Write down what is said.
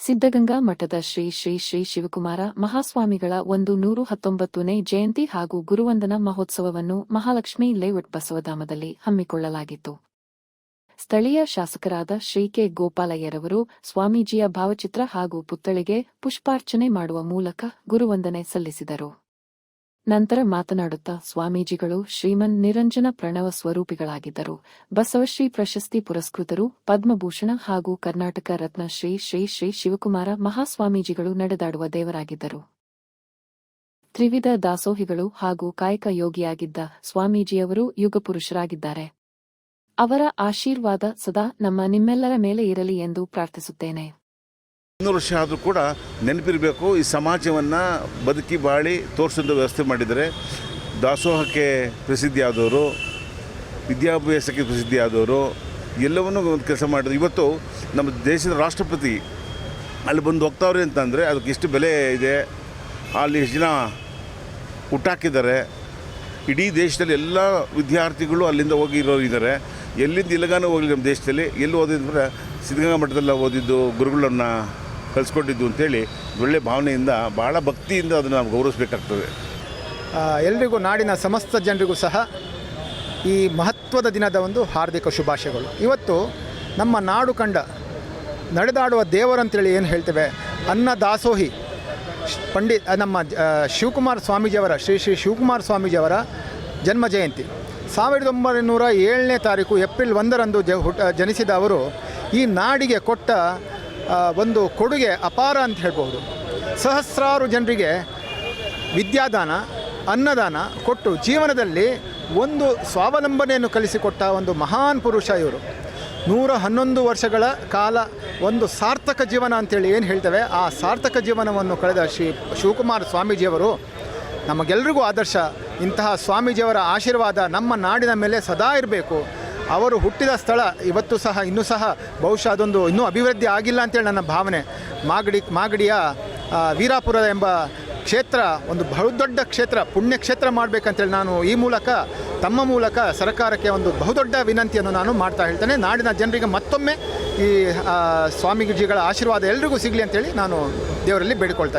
ಸಿದ್ಧಗಂಗಾ ಮಠದ ಶ್ರೀ ಶ್ರೀ ಶ್ರೀ ಶಿವಕುಮಾರ ಮಹಾಸ್ವಾಮಿಗಳ 119ನೇ ಜಯಂತಿ ಹಾಗೂ ಗುರುವಂದನಾ ಮಹೋತ್ಸವವನ್ನು ಮಹಾಲಕ್ಷ್ಮೀ ಲೇಔಟ್ ಬಸವಧಾಮದಲ್ಲಿ ಹಮ್ಮಿಕೊಳ್ಳಲಾಗಿತ್ತು. ಸ್ಥಳೀಯ ಶಾಸಕರಾದ ಶ್ರೀ ಕೆ. ಗೋಪಾಲಯ್ಯರವರು ಸ್ವಾಮೀಜಿಯ ಭಾವಚಿತ್ರ ಹಾಗೂ ಪುತ್ಥಳಿಗೆ ಪುಷ್ಪಾರ್ಚನೆ ಮಾಡುವ ಮೂಲಕ ಗುರುವಂದನೆ ಸಲ್ಲಿಸಿದರು. ನಂತರ ಮಾತನಾಡುತ್ತಾ ಸ್ವಾಮೀಜಿಗಳು ಶ್ರೀಮನ್ ನಿರಂಜನ ಪ್ರಣವ ಸ್ವರೂಪಿಗಳಾಗಿದ್ದರು. ಬಸವಶ್ರೀ ಪ್ರಶಸ್ತಿ ಪುರಸ್ಕೃತರು, ಪದ್ಮಭೂಷಣ ಹಾಗೂ ಕರ್ನಾಟಕ ರತ್ನ ಶ್ರೀ ಶ್ರೀ ಶ್ರೀ ಶಿವಕುಮಾರ ಮಹಾಸ್ವಾಮೀಜಿಗಳು ನಡೆದಾಡುವ ದೇವರಾಗಿದ್ದರು. ತ್ರಿವಿಧ ದಾಸೋಹಿಗಳು ಹಾಗೂ ಕಾಯಕ ಯೋಗಿಯಾಗಿದ್ದ ಸ್ವಾಮೀಜಿಯವರು ಯುಗಪುರುಷರಾಗಿದ್ದಾರೆ. ಅವರ ಆಶೀರ್ವಾದ ಸದಾ ನಿಮ್ಮೆಲ್ಲರ ಮೇಲೆ ಇರಲಿ ಎಂದು ಪ್ರಾರ್ಥಿಸುತ್ತೇನೆ. 100 ವರ್ಷ ಆದರೂ ಕೂಡ ನೆನಪಿರಬೇಕು. ಈ ಸಮಾಜವನ್ನು ಬದುಕಿ ಬಾಳಿ ತೋರಿಸೋದು ವ್ಯವಸ್ಥೆ ಮಾಡಿದರೆ, ದಾಸೋಹಕ್ಕೆ ಪ್ರಸಿದ್ಧಿಯಾದವರು, ವಿದ್ಯಾಭ್ಯಾಸಕ್ಕೆ ಪ್ರಸಿದ್ಧಿಯಾದವರು ಎಲ್ಲವನ್ನೂ ಒಂದು ಕೆಲಸ ಮಾಡಿದ್ರು. ಇವತ್ತು ನಮ್ಮ ದೇಶದ ರಾಷ್ಟ್ರಪತಿ ಅಲ್ಲಿ ಬಂದು ಹೋಗ್ತಾವ್ರೆ ಅಂತಂದರೆ ಅದಕ್ಕೆ ಎಷ್ಟು ಬೆಲೆ ಇದೆ, ಅಲ್ಲಿ ಎಷ್ಟು ಜನ ಹುಟ್ಟಾಕಿದ್ದಾರೆ. ಇಡೀ ದೇಶದಲ್ಲಿ ಎಲ್ಲ ವಿದ್ಯಾರ್ಥಿಗಳು ಅಲ್ಲಿಂದ ಹೋಗಿ ಇರೋರು ಇದ್ದಾರೆ. ಎಲ್ಲಿಂದ ಇಲ್ಲಗಾನೂ ಹೋಗಲಿ ನಮ್ಮ ದೇಶದಲ್ಲಿ ಎಲ್ಲಿ ಓದಿದ್ರೆ ಸಿದ್ಧಗಂಗಾ ಮಠದಲ್ಲಿ ಓದಿದ್ದು, ಗುರುಗಳನ್ನು ಕಲಿಸ್ಕೊಂಡಿದ್ದು ಅಂತೇಳಿ ಒಳ್ಳೆಯ ಭಾವನೆಯಿಂದ ಭಾಳ ಭಕ್ತಿಯಿಂದ ಅದನ್ನು ನಾವು ಗೌರವಿಸಬೇಕಾಗ್ತದೆ. ಎಲ್ರಿಗೂ, ನಾಡಿನ ಸಮಸ್ತ ಜನರಿಗೂ ಸಹ ಈ ಮಹತ್ವದ ದಿನದ ಒಂದು ಹಾರ್ದಿಕ ಶುಭಾಶಯಗಳು. ಇವತ್ತು ನಮ್ಮ ನಾಡು ಕಂಡ ನಡೆದಾಡುವ ದೇವರಂತೇಳಿ ಏನು ಹೇಳ್ತೇವೆ, ಅನ್ನದಾಸೋಹಿ ನಮ್ಮ ಶಿವಕುಮಾರ ಸ್ವಾಮೀಜಿಯವರ ಶ್ರೀ ಶ್ರೀ ಶಿವಕುಮಾರ ಸ್ವಾಮೀಜಿಯವರ ಜನ್ಮ ಜಯಂತಿ 1907ನೇ ತಾರೀಕು ಏಪ್ರಿಲ್ 1ರಂದು ಜನಿಸಿದ ಅವರು ಈ ನಾಡಿಗೆ ಕೊಟ್ಟ ಒಂದು ಕೊಡುಗೆ ಅಪಾರ ಅಂತ ಹೇಳ್ಬೋದು. ಸಹಸ್ರಾರು ಜನರಿಗೆ ವಿದ್ಯಾದಾನ, ಅನ್ನದಾನ ಕೊಟ್ಟು ಜೀವನದಲ್ಲಿ ಒಂದು ಸ್ವಾವಲಂಬನೆಯನ್ನು ಕಲಿಸಿಕೊಟ್ಟ ಒಂದು ಮಹಾನ್ ಪುರುಷ ಇವರು. 111 ವರ್ಷಗಳ ಕಾಲ ಒಂದು ಸಾರ್ಥಕ ಜೀವನ ಅಂತೇಳಿ ಏನು ಹೇಳ್ತೇವೆ, ಆ ಸಾರ್ಥಕ ಜೀವನವನ್ನು ಕಳೆದ ಶ್ರೀ ಶಿವಕುಮಾರ ಸ್ವಾಮೀಜಿಯವರು ನಮಗೆಲ್ಲರಿಗೂ ಆದರ್ಶ. ಇಂತಹ ಸ್ವಾಮೀಜಿಯವರ ಆಶೀರ್ವಾದ ನಮ್ಮ ನಾಡಿನ ಮೇಲೆ ಸದಾ ಇರಬೇಕು. ಅವರು ಹುಟ್ಟಿದ ಸ್ಥಳ ಇವತ್ತು ಸಹ ಇನ್ನೂ ಸಹ ಬಹುಶಃ ಅದೊಂದು ಇನ್ನೂ ಅಭಿವೃದ್ಧಿ ಆಗಿಲ್ಲ ಅಂತೇಳಿ ನನ್ನ ಭಾವನೆ. ಮಾಗಡಿಯ ವೀರಾಪುರ ಎಂಬ ಕ್ಷೇತ್ರ ಒಂದು ಬಹುದೊಡ್ಡ ಕ್ಷೇತ್ರ, ಪುಣ್ಯಕ್ಷೇತ್ರ ಮಾಡಬೇಕಂತೇಳಿ ನಾನು ಈ ಮೂಲಕ ತಮ್ಮ ಮೂಲಕ ಸರ್ಕಾರಕ್ಕೆ ಒಂದು ಬಹುದೊಡ್ಡ ವಿನಂತಿಯನ್ನು ನಾನು ಮಾಡ್ತಾ ಹೇಳ್ತೇನೆ. ನಾಡಿನ ಜನರಿಗೆ ಮತ್ತೊಮ್ಮೆ ಈ ಸ್ವಾಮೀಜಿಗಳ ಆಶೀರ್ವಾದ ಎಲ್ರಿಗೂ ಸಿಗಲಿ ಅಂತೇಳಿ ನಾನು ದೇವರಲ್ಲಿ ಬೇಡಿಕೊಳ್ತಾ